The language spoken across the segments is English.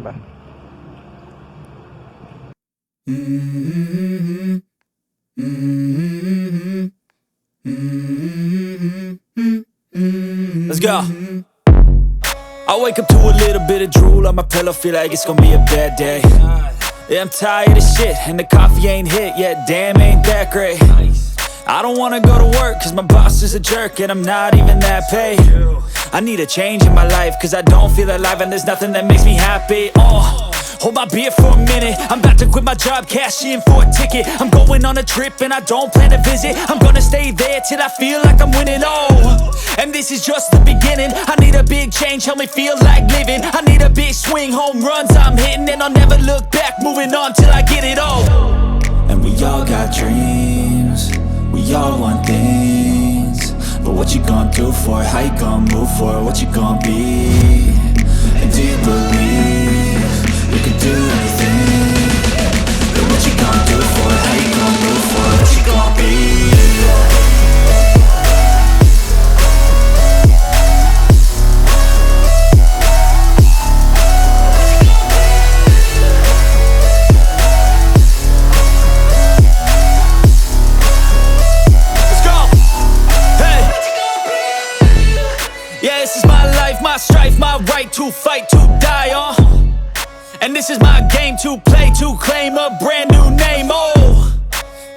Va. Let's go. I wake up to a little bit of drool on my pillow, feel like it's gonna be a bad day. Yeah, I'm tired of shit, and the coffee ain't hit yet, damn, ain't that great. I don't wanna go to work, cause my boss is a jerk, and I'm not even that paid. I need a change in my life, cause I don't feel alive, and there's nothing that makes me happy. Hold my beer for a minute, I'm about to quit my job, cash in for a ticket. I'm going on a trip and I don't plan to visit. I'm gonna stay there till I feel like I'm winning, and this is just the beginning. I need a big change, help me feel like living. I need a big swing, home runs I'm hitting, and I'll never look back, moving on till I get it all. And we all got dreams, we all want things, but what you gonna do for it? How you gonna move for it? What you gonna be? And do you believe you can do anything? But what you gonna do for it? How you gonna move for it? What you gonna be? My strife, my right to fight, to die on. And this is my game to play, to claim a brand new name,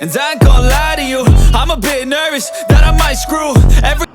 And I ain't gonna lie to you, I'm a bit nervous that I might screw every.